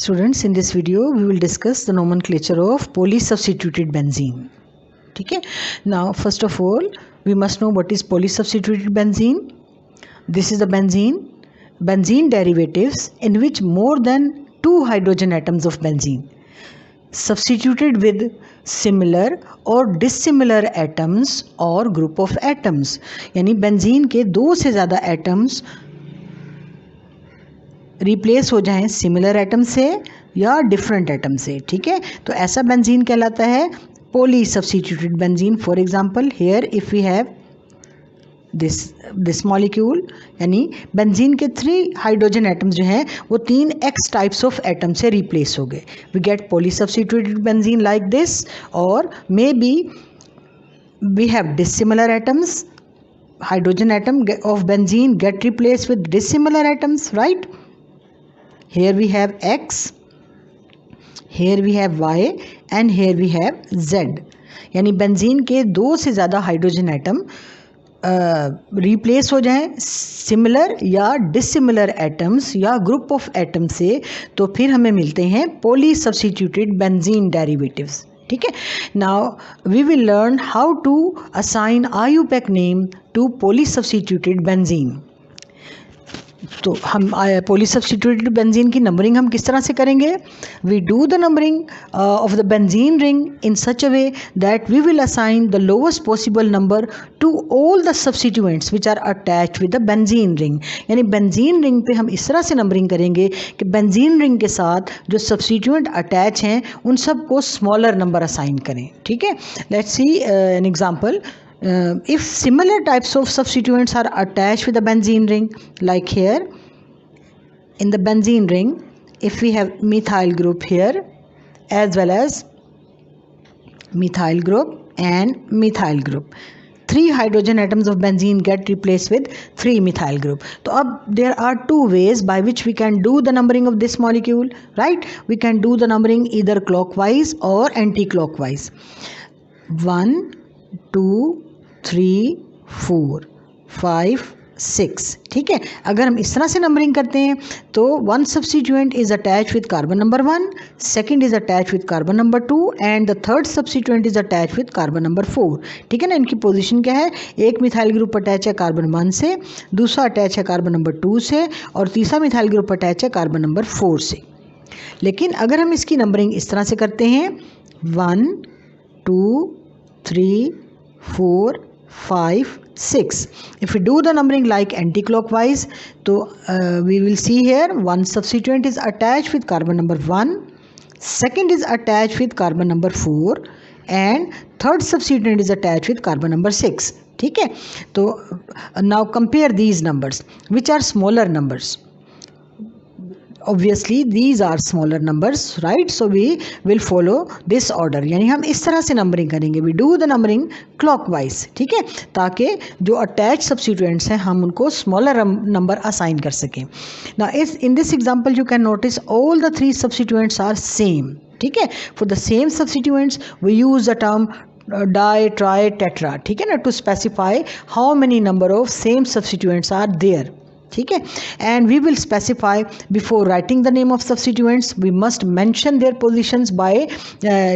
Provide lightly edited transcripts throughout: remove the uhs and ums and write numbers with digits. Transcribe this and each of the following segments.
Students, in this video we will discuss the nomenclature of polysubstituted benzene. Okay. Now first of all we must know what is polysubstituted benzene. This is the benzene derivatives in which more than 2 hydrogen atoms of benzene substituted with similar or dissimilar atoms or group of atoms, यानी benzene के 2 से ज़्यादा atoms replace हो जाएं similar atom से या different atom से. ठीक है, तो ऐसा बेंजीन कहलाता है poly substituted benzene. For example here if we have this molecule, यानी बेंजीन के 3 हाइड्रोजन एटम्स जो हैं वो 3 एक्स टाइप्स ऑफ एटम से रिप्लेस हो गए. We get poly substituted benzene like this, और maybe we have dissimilar atoms. Hydrogen atom of benzene get replaced with dissimilar atoms, right? Here we have X, here we have Y and here we have Z. यानी benzene के 2 से ज़्यादा hydrogen atom replace हो जाएं similar या dissimilar atoms या group of atom से, तो फिर हमें मिलते हैं पोली सब्स्टिट्यूटेड बेंजीन डेरिवेटिव्स. ठीक है, now we will learn how to assign IUPAC name to poly substituted benzene. तो हम पोली सब्स्टिट्यूटेड बेंजीन की नंबरिंग हम किस तरह से करेंगे? We do the numbering of the benzene ring in such a way that we will assign the lowest possible number to all the substituents which are attached with the benzene ring. यानी benzene ring पे हम इस तरह से numbering करेंगे कि benzene ring के साथ जो सब्स्टिट्यूएंट अटैच हैं उन सब को स्मॉलर नंबर असाइन करें. ठीक है, let's see an example. If similar types of substituents are attached with the benzene ring, like here in the benzene ring, if we have methyl group here as well as methyl group and methyl group, 3 hydrogen atoms of benzene get replaced with 3 methyl group. So there are 2 ways by which we can do the numbering of this molecule, right? We can do the numbering either clockwise or anti-clockwise. 1 2 3 4 5 6. ठीक है, अगर हम इस तरह से numbering करते हैं तो 1 substituent is attach with carbon number 1, second is attach with carbon number 2 and the third substituent is attach with carbon number 4. ठीक है ना, इनकी पोजीशन क्या है? एक मिथाइल ग्रुप अटैच है कार्बन 1 से, दूसरा अटैच है कार्बन नंबर 2 से, और तीसरा मिथाइल ग्रुप अटैच है कार्बन नंबर 4 से. लेकिन अगर हम इसकी नंबरिंग इस तरह से करते हैं 1 2 3 4 5 6. If we do the numbering like anti-clockwise, so we will see here 1 substituent is attached with carbon number 1, second is attached with carbon number 4 and third substituent is attached with carbon number 6. ठीक है, तो now compare these numbers. Which are smaller numbers? Obviously these are smaller numbers, right? So we will follow this order, यानी हम इस तरह से numbering करेंगे. we do the numbering clockwise. ठीक है, ताकि जो अटैच सब्स्टिट्यूएंट्स हैं हम उनको स्मॉलर नंबर असाइन कर सकें. now in this example you can notice all the 3 substituents are same. ठीक है, for the same substituents we use the term di, tri, tetra. ठीक है ना, to specify how many number of same substituents are there. ठीक है, and we will specify before writing the name of substituents we must mention their positions by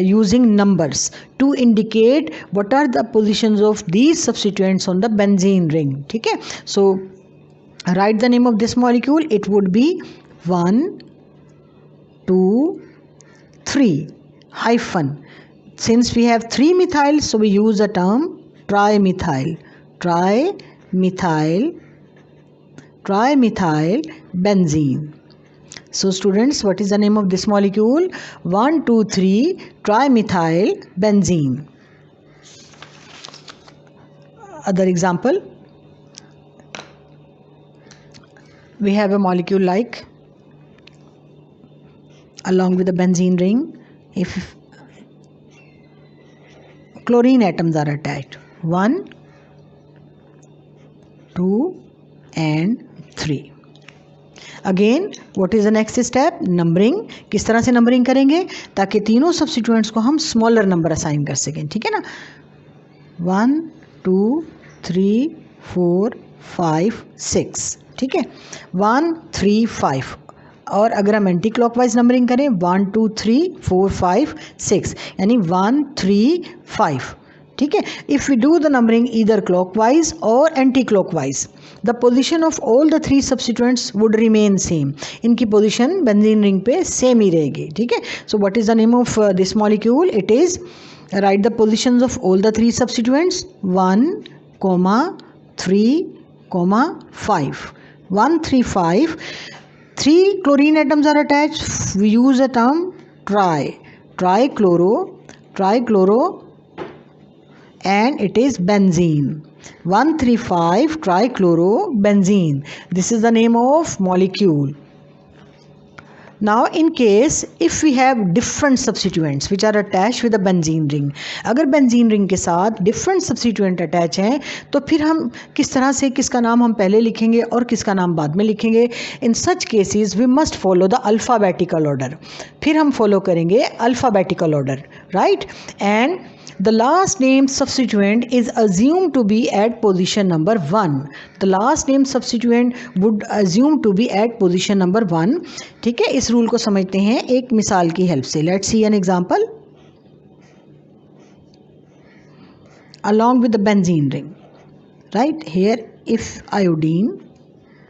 using numbers to indicate what are the positions of these substituents on the benzene ring. ठीक है, so write the name of this molecule. It would be 1 2 3 hyphen. Since we have 3 methyls, so we use the term trimethyl benzene. So students, what is the name of this molecule? 1 2 3 trimethyl benzene. Other example, we have a molecule like, along with the benzene ring, if chlorine atoms are attached, 1 2 and 3. Again what is the next step? Numbering. किस तरह से numbering करेंगे ताकि तीनों substituents को हम smaller number assign कर सकें. ठीक है ना, 1 2 3 4 5 6. ठीक है, 1 3 5. और अगर हम एंटी क्लॉकवाइज नंबरिंग करें 1 2 3 4 5 6 यानी 1 3 5, ठीक है. If we do the numbering either clockwise or anti clockwise, the position of all the 3 substituents would remain same. इनकी पोजिशन बेंजीन रिंग पे सेम ही रहेगी, ठीक है. So what is the name of this molecule? It is, write the positions of all the 3 substituents 1, 3, 5. 1 3 5. 3 chlorine atoms are attached. We use a term trichloro, and it is benzene. 1 3 5 trichlorobenzene. This is the name of molecule. Now in case if we have different substituents which are attached with the benzene ring, अगर benzene ring के साथ different substituent attach हैं तो फिर हम किस तरह से किसका नाम हम पहले लिखेंगे और किसका नाम बाद में लिखेंगे? In such cases we must follow the alphabetical order. फिर हम follow करेंगे alphabetical order, right? And the last named substituent is assumed to be at position number 1. The last named substituent would assume to be at position number 1. ठीक है, इस rule को समझते हैं एक मिसाल की हेल्प से. Let's see an example. Along with the benzene ring, right? Here if iodine,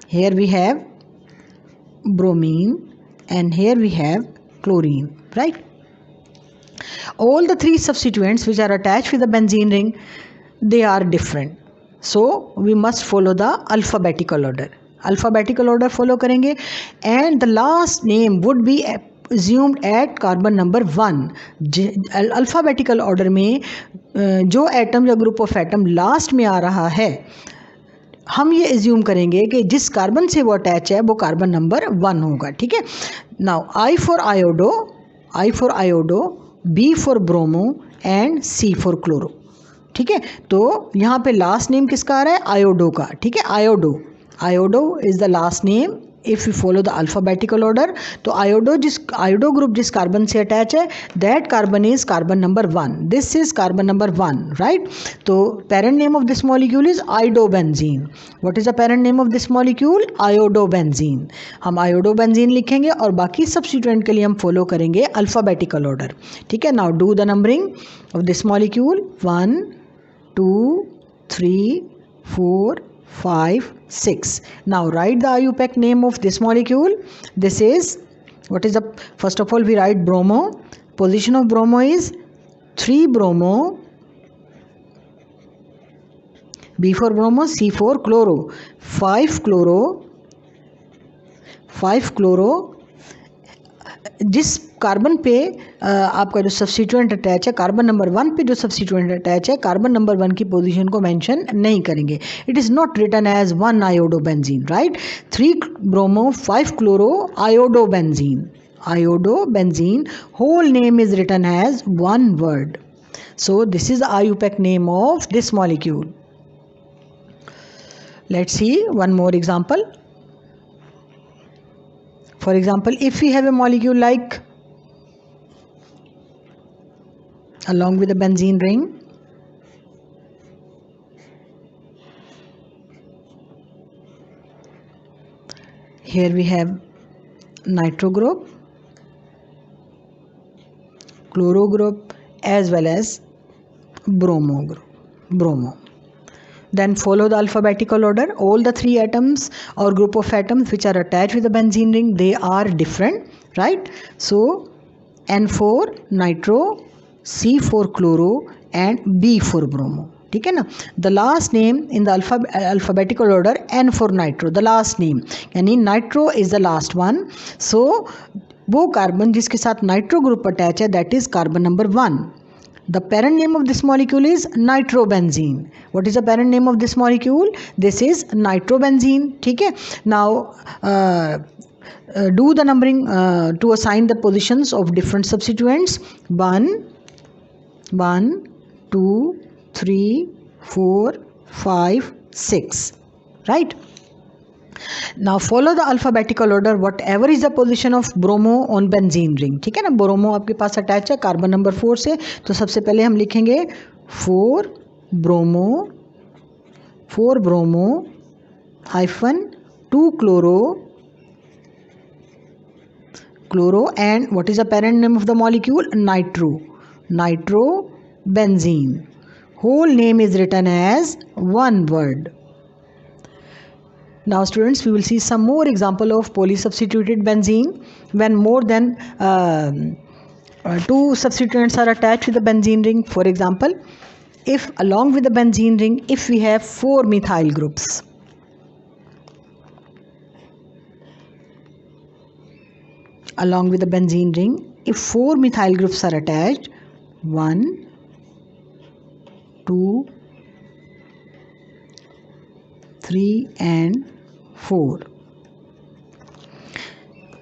here we have bromine, and here we have chlorine, right? All the 3 substituents which are attached with the benzene ring, they are different. So we must follow the alphabetical order. Alphabetical order follow करेंगे and the last name would be assumed at carbon number 1. Alphabetical order में जो atom या group of atom last में आ रहा है हम ये assume करेंगे कि जिस कार्बन से वो अटैच है वो कार्बन नंबर 1 होगा, ठीक है. Now I for iodo, B for bromo and C for chloro, ठीक है. तो यहाँ पे लास्ट नेम किसका आ रहा है? आयोडो का, ठीक है. Iodo is the last name if you follow the alphabetical order. तो आयोडो ग्रुप जिस कार्बन से अटैच है that carbon is carbon number 1. This is carbon number 1, right. तो parent name of this molecule is iodobenzene. What is the parent name of this molecule? Iodobenzene. हम iodobenzene लिखेंगे और बाकी substituent के लिए हम फॉलो करेंगे अल्फाबेटिकल ऑर्डर, ठीक है. Now do the numbering of this molecule 1 2 3 4 5 6. Now write the IUPAC name of this molecule. This is, what is the, first of all we write bromo. Position of bromo is 3 bromo, B for bromo, C for chloro, 5 chloro. जिस carbon पे आपका जो substituent attach है, carbon number 1 पे जो substituent attach है, carbon number 1 की position को मेंशन नहीं करेंगे. It is not written as 1 iodobenzene, right. 3 bromo 5 chloro iodobenzene whole name is written as 1 word. So this is the IUPAC name of this molecule. Let's see one more example. For example, if we have a molecule like along with the benzene ring, here we have nitro group, chloro group as well as bromo. Then follow the alphabetical order. All the 3 atoms or group of atoms which are attached with the benzene ring, they are different, right? So N for nitro, C for chloro and B for bromo, ठीक है ना. The last name in the alphabetical order, N for nitro, the last name, यानी nitro is the last one. So वो carbon जिसके साथ nitro group attach है that is carbon number 1. The parent name of this molecule is nitrobenzene. What is the parent name of this molecule? This is nitrobenzene. ठीक है. Now do the numbering to assign the positions of different substituents. 1 2 3 4 5 6, right. Now follow the alphabetical order whatever is the position of bromo on benzene ring, ठीक है ना. Bromo आपके पास attach है carbon number 4 से, तो सबसे पहले हम लिखेंगे 4 bromo -2 chloro chloro, and what is the parent name of the molecule? Nitrobenzene. Whole name is written as one word. Now students, we will see some more example of polysubstituted benzene. When more than two substituents are attached to the benzene ring. For example, if along with the benzene ring, if we have 4 methyl groups, along with the benzene ring, if 4 methyl groups are attached, 1, 2, 3 and 4,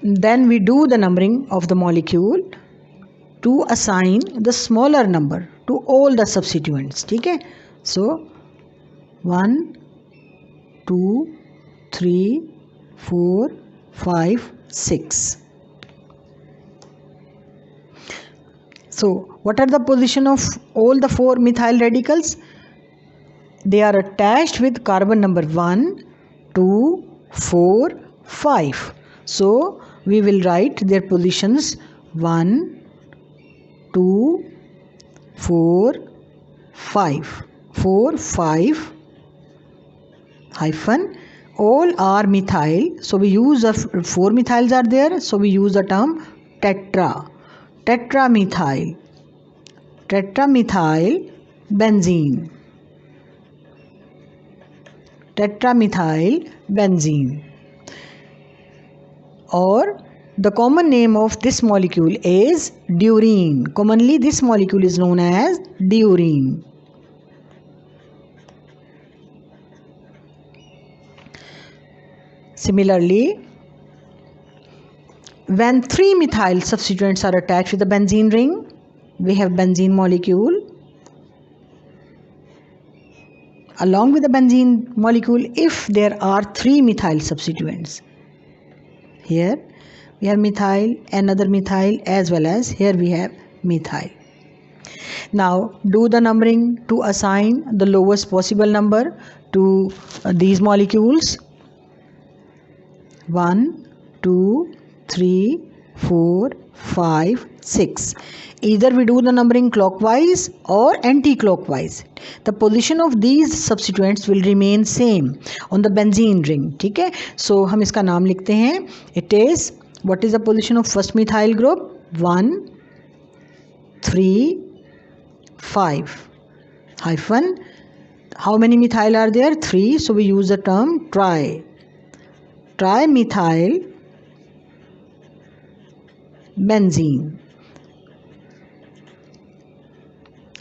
then we do the numbering of the molecule to assign the smaller number to all the substituents. Okay, so 1, 2, 3, 4, 5, 6. So what are the position of all the 4 methyl radicals? They are attached with carbon number 1, 2, 4, 5. So we will write their positions 1, 2, 4, 5. 4, 5 hyphen. All are methyl. So we use 4 methyls are there. So we use the term tetramethyl benzene. Tetramethyl benzene. Or the common name of this molecule is diurene. Commonly this molecule is known as diurene. Similarly, when 3 methyl substituents are attached with the benzene ring, we have benzene molecule. Along with the benzene molecule, if there are 3 methyl substituents, here we have methyl, another methyl, as well as here we have methyl. Now do the numbering to assign the lowest possible number to these molecules. 1, 2, 3, 4, 5, 6. Either we do the numbering clockwise or anti-clockwise. The position of these substituents will remain same on the benzene ring. ठीक है, so हम इसका नाम लिखते हैं. It is, what is the position of first methyl group? 1, 3, 5 hyphen. How many methyl are there? 3. So we use the term trimethyl benzene.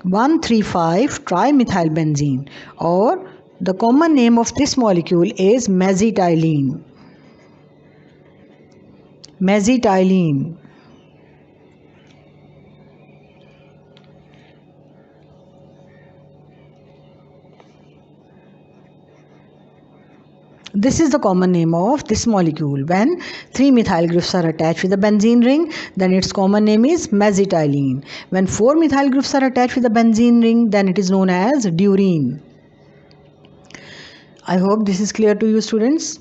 1,3,5 trimethyl benzene, or the common name of this molecule is mesitylene. This is the common name of this molecule. When 3 methyl groups are attached with the benzene ring, then its common name is mesitylene. When 4 methyl groups are attached with the benzene ring, then it is known as diurene. I hope this is clear to you, students.